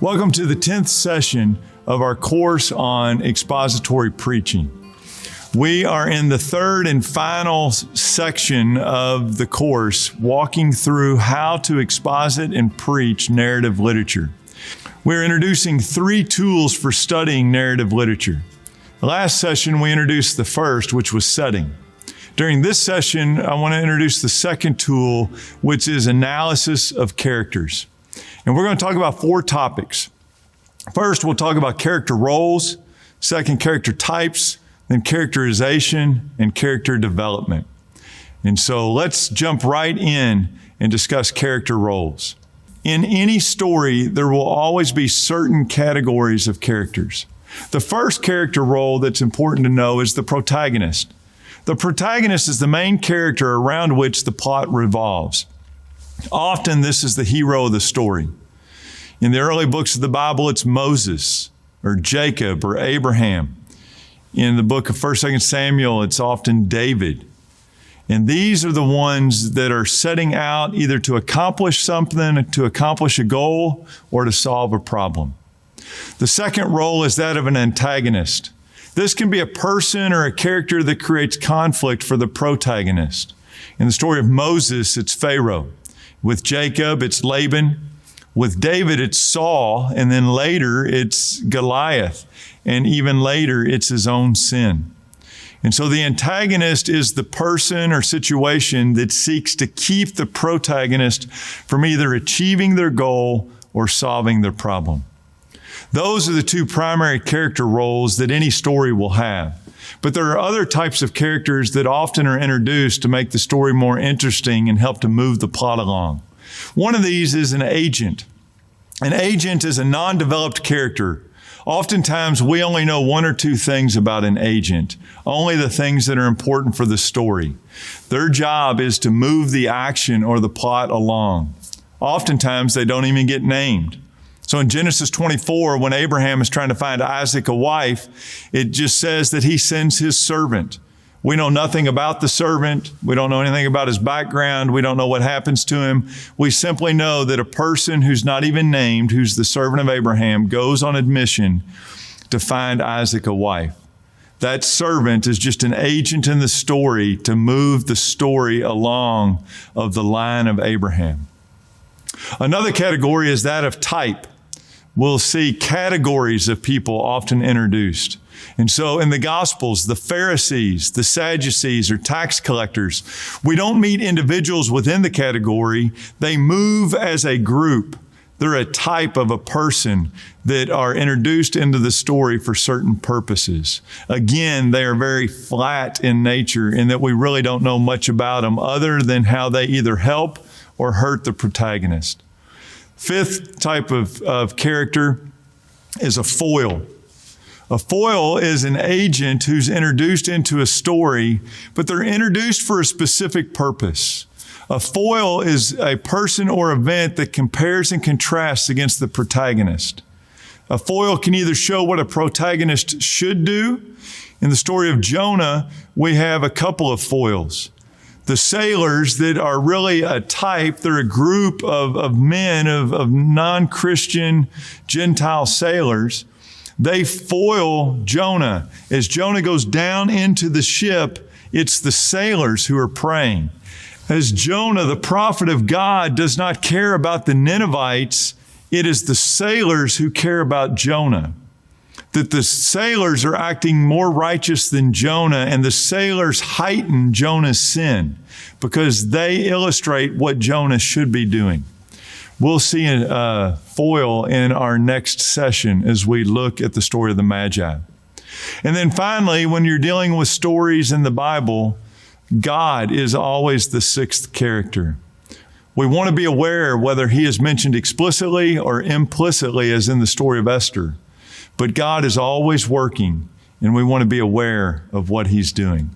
Welcome to the 10th session of our course on expository preaching. We are in the third and final section of the course, walking through how to exposit and preach narrative literature. We're introducing 3 tools for studying narrative literature. The last session, we introduced the first, which was setting. During this session, I want to introduce the second tool, which is analysis of characters. And we're going to talk about 4 topics. First, we'll talk about character roles. Second, character types. Then characterization and character development. And so let's jump right in and discuss character roles. In any story, there will always be certain categories of characters. The first character role that's important to know is the protagonist. The protagonist is the main character around which the plot revolves. Often this is the hero of the story. In the early books of the Bible, it's Moses or Jacob or Abraham. In the book of 1st, 2nd Samuel, it's often David. And these are the ones that are setting out either to accomplish something, to accomplish a goal, or to solve a problem. The second role is that of an antagonist. This can be a person or a character that creates conflict for the protagonist. In the story of Moses, it's Pharaoh. With Jacob, it's Laban. With David, it's Saul. And then later, it's Goliath. And even later, it's his own sin. And so the antagonist is the person or situation that seeks to keep the protagonist from either achieving their goal or solving their problem. Those are the 2 primary character roles that any story will have. But there are other types of characters that often are introduced to make the story more interesting and help to move the plot along. One of these is an agent. An agent is a non-developed character. Oftentimes, we only know 1 or 2 things about an agent, only the things that are important for the story. Their job is to move the action or the plot along. Oftentimes, they don't even get named. So in Genesis 24, when Abraham is trying to find Isaac a wife, it just says that he sends his servant. We know nothing about the servant. We don't know anything about his background. We don't know what happens to him. We simply know that a person who's not even named, who's the servant of Abraham, goes on a mission to find Isaac a wife. That servant is just an agent in the story to move the story along of the line of Abraham. Another category is that of type. We'll see categories of people often introduced. And so in the Gospels, the Pharisees, the Sadducees, or tax collectors, we don't meet individuals within the category. They move as a group. They're a type of a person that are introduced into the story for certain purposes. Again, they are very flat in nature in that we really don't know much about them other than how they either help or hurt the protagonist. 5th type of character is a foil. A foil is an agent who's introduced into a story, but they're introduced for a specific purpose. A foil is a person or event that compares and contrasts against the protagonist. A foil can either show what a protagonist should do. In the story of Jonah, we have a couple of foils. The sailors that are really a type, they're a group of men, of non-Christian Gentile sailors. They foil Jonah. As Jonah goes down into the ship, it's the sailors who are praying. As Jonah, the prophet of God, does not care about the Ninevites, it is the sailors who care about Jonah. That the sailors are acting more righteous than Jonah, and the sailors heighten Jonah's sin because they illustrate what Jonah should be doing. We'll see a foil in our next session as we look at the story of the Magi. And then finally, when you're dealing with stories in the Bible, God is always the 6th character. We want to be aware whether he is mentioned explicitly or implicitly, as in the story of Esther. But God is always working, and we want to be aware of what he's doing.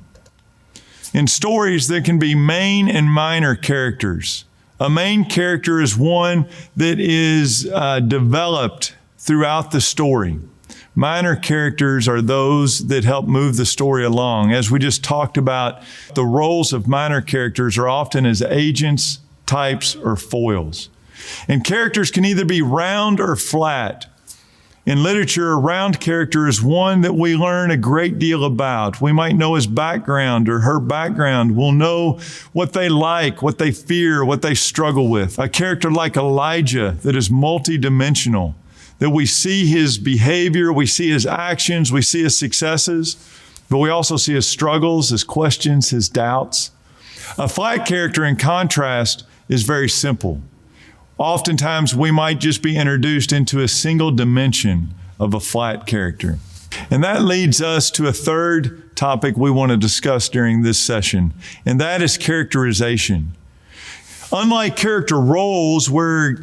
In stories, there can be main and minor characters. A main character is one that is developed throughout the story. Minor characters are those that help move the story along. As we just talked about, the roles of minor characters are often as agents, types, or foils. And characters can either be round or flat. In literature, a round character is one that we learn a great deal about. We might know his background or her background. We'll know what they like, what they fear, what they struggle with. A character like Elijah that is multidimensional, that we see his behavior, we see his actions, we see his successes, but we also see his struggles, his questions, his doubts. A flat character, in contrast, is very simple. Oftentimes, we might just be introduced into a single dimension of a flat character. And that leads us to a third topic we want to discuss during this session, and that is characterization. Unlike character roles, where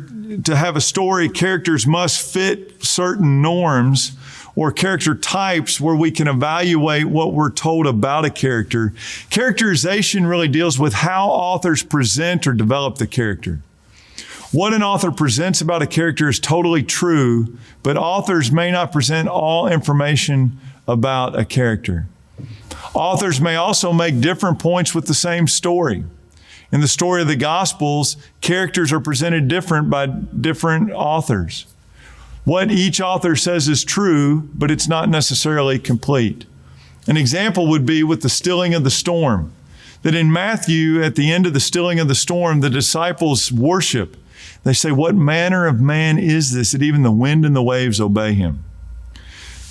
to have a story, characters must fit certain norms, or character types where we can evaluate what we're told about a character, characterization really deals with how authors present or develop the character. What an author presents about a character is totally true, but authors may not present all information about a character. Authors may also make different points with the same story. In the story of the Gospels, characters are presented different by different authors. What each author says is true, but it's not necessarily complete. An example would be with the stilling of the storm, that in Matthew, at the end of the stilling of the storm, the disciples worship. They say, "What manner of man is this that even the wind and the waves obey him?"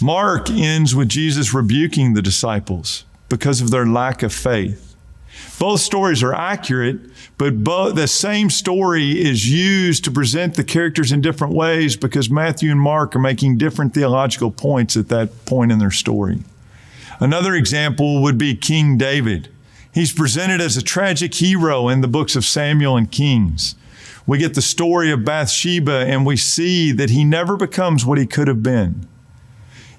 Mark ends with Jesus rebuking the disciples because of their lack of faith. Both stories are accurate, but the same story is used to present the characters in different ways because Matthew and Mark are making different theological points at that point in their story. Another example would be King David. He's presented as a tragic hero in the books of Samuel and Kings. We get the story of Bathsheba, and we see that he never becomes what he could have been.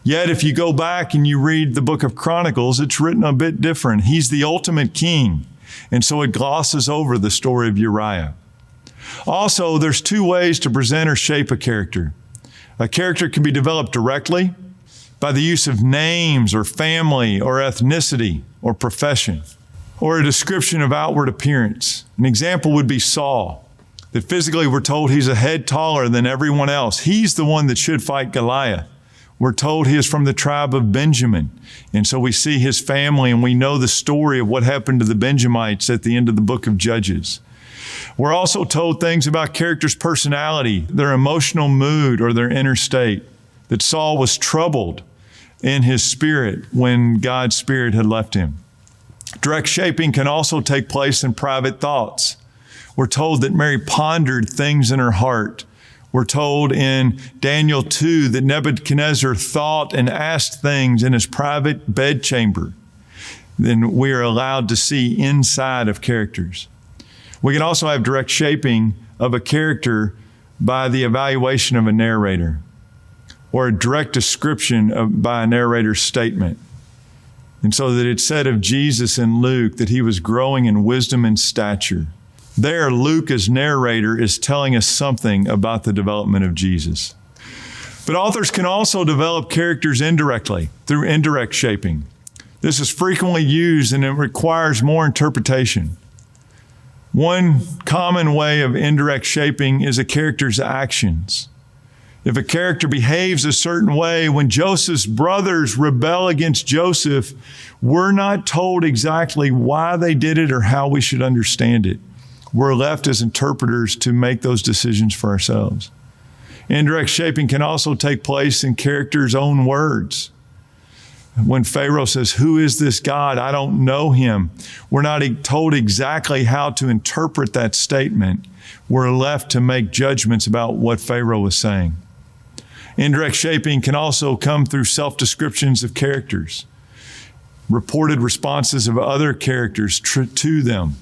Yet, if you go back and you read the book of Chronicles, it's written a bit different. He's the ultimate king, and so it glosses over the story of Uriah. Also, there's two ways to present or shape a character. A character can be developed directly by the use of names or family or ethnicity or profession, or a description of outward appearance. An example would be Saul. That physically we're told he's a head taller than everyone else. He's the one that should fight Goliath. We're told he is from the tribe of Benjamin. And so we see his family and we know the story of what happened to the Benjamites at the end of the book of Judges. We're also told things about characters' personality, their emotional mood, or their inner state. That Saul was troubled in his spirit when God's Spirit had left him. Direct shaping can also take place in private thoughts. We're told that Mary pondered things in her heart. We're told in Daniel 2 that Nebuchadnezzar thought and asked things in his private bedchamber. Then we are allowed to see inside of characters. We can also have direct shaping of a character by the evaluation of a narrator, or a direct description by a narrator's statement. And so that it's said of Jesus in Luke that he was growing in wisdom and stature. There, Luke, as narrator, is telling us something about the development of Jesus. But authors can also develop characters indirectly, through indirect shaping. This is frequently used and it requires more interpretation. One common way of indirect shaping is a character's actions. If a character behaves a certain way, when Joseph's brothers rebel against Joseph, we're not told exactly why they did it or how we should understand it. We're left as interpreters to make those decisions for ourselves. Indirect shaping can also take place in characters' own words. When Pharaoh says, "Who is this God? I don't know him." We're not told exactly how to interpret that statement. We're left to make judgments about what Pharaoh was saying. Indirect shaping can also come through self-descriptions of characters, reported responses of other characters to them.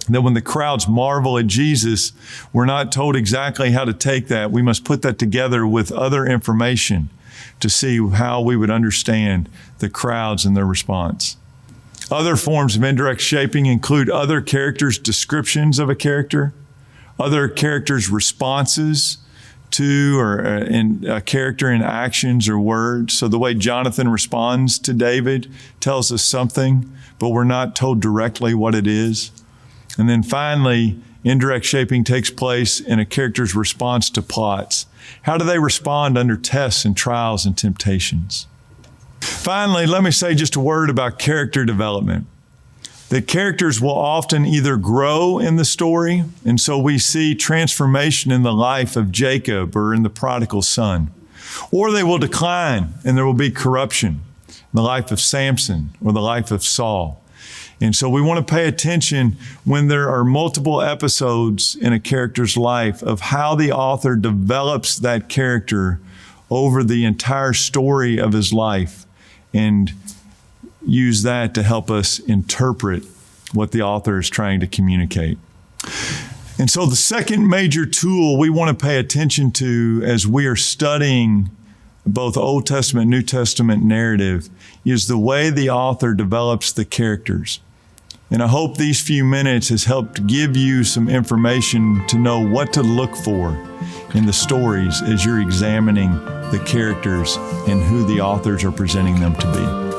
That when the crowds marvel at Jesus, we're not told exactly how to take that. We must put that together with other information to see how we would understand the crowds and their response. Other forms of indirect shaping include other characters' descriptions of a character, other characters' responses to or in a character in actions or words. So the way Jonathan responds to David tells us something, but we're not told directly what it is. And then finally, Indirect shaping takes place in a character's response to plots. How do they respond under tests and trials and temptations? Finally, let me say just a word about character development. The characters will often either grow in the story, and so we see transformation in the life of Jacob or in the prodigal son, or they will decline and there will be corruption in the life of Samson or the life of Saul. And so we want to pay attention when there are multiple episodes in a character's life of how the author develops that character over the entire story of his life, and use that to help us interpret what the author is trying to communicate. And so the second major tool we want to pay attention to as we are studying both Old Testament and New Testament narrative is the way the author develops the characters. And I hope these few minutes has helped give you some information to know what to look for in the stories as you're examining the characters and who the authors are presenting them to be.